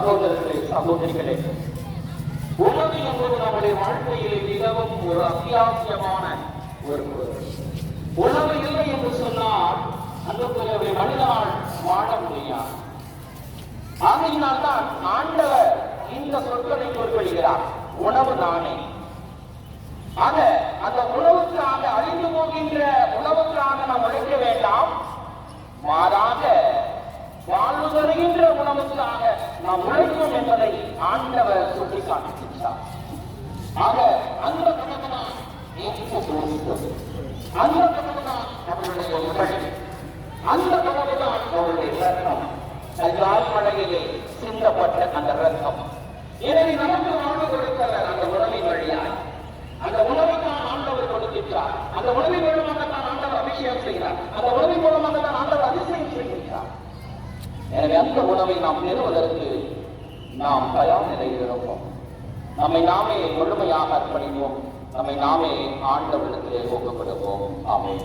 சகோதரர்களே, சகோதரிகளே, உணவு என்பது நம்முடைய வாழ்க்கையிலே மிகவும் ஒரு அத்தியாவசியமான ஒரு பொருள். உணவு இல்லை என்று சொன்னால் அந்த மனிதனால் வாழ முடியாது. ஆகையினால் தான் ஆண்டவர் இந்த சொற்களை குறிப்பிடுகிறார், உணவு நானே. ஆக அந்த உணவுக்காக, அழிந்து போகின்ற உணவுக்காக நாம் உழைக்க வேண்டாம், மாறாக வாழ்வு தருகின்ற உணவுக்காக நாம் உழைக்கும் என்பதை ஆண்டவர் சுட்டிக்காட்டுகின்றார். ஆக அந்த உணவுதான் அந்த உணவுதான் அவருடைய உடல், அந்த உணவுதான் அவருடைய ரத்தம், கல்லால் மழையிலே சிந்தப்பட்ட அந்த ரத்தம். எனவே நமக்கு வாழ்வு கொடுத்தவர் அந்த உணவின் வழியாய், அந்த உணவைத்தான் ஆண்டவர் கொடுக்கின்றார். அந்த உணவின் மூலமாகத்தான் ஆண்டவர் அபிஷேகம் செய்கிறார். அந்த உணவின் மூலமாகத்தான் ஆண்டவர் அதிசயம் செய்கின்றார். எனவே அந்த உணவை நாம் பெறுவதற்கு நாம் தயார் நிலையில் இருப்போம். நம்மை நாமே முழுமையாக அர்ப்பணிப்போம். நம்மை நாமே ஆண்டவரிடத்திலே ஒப்புக்கொடுப்போம். ஆமென்.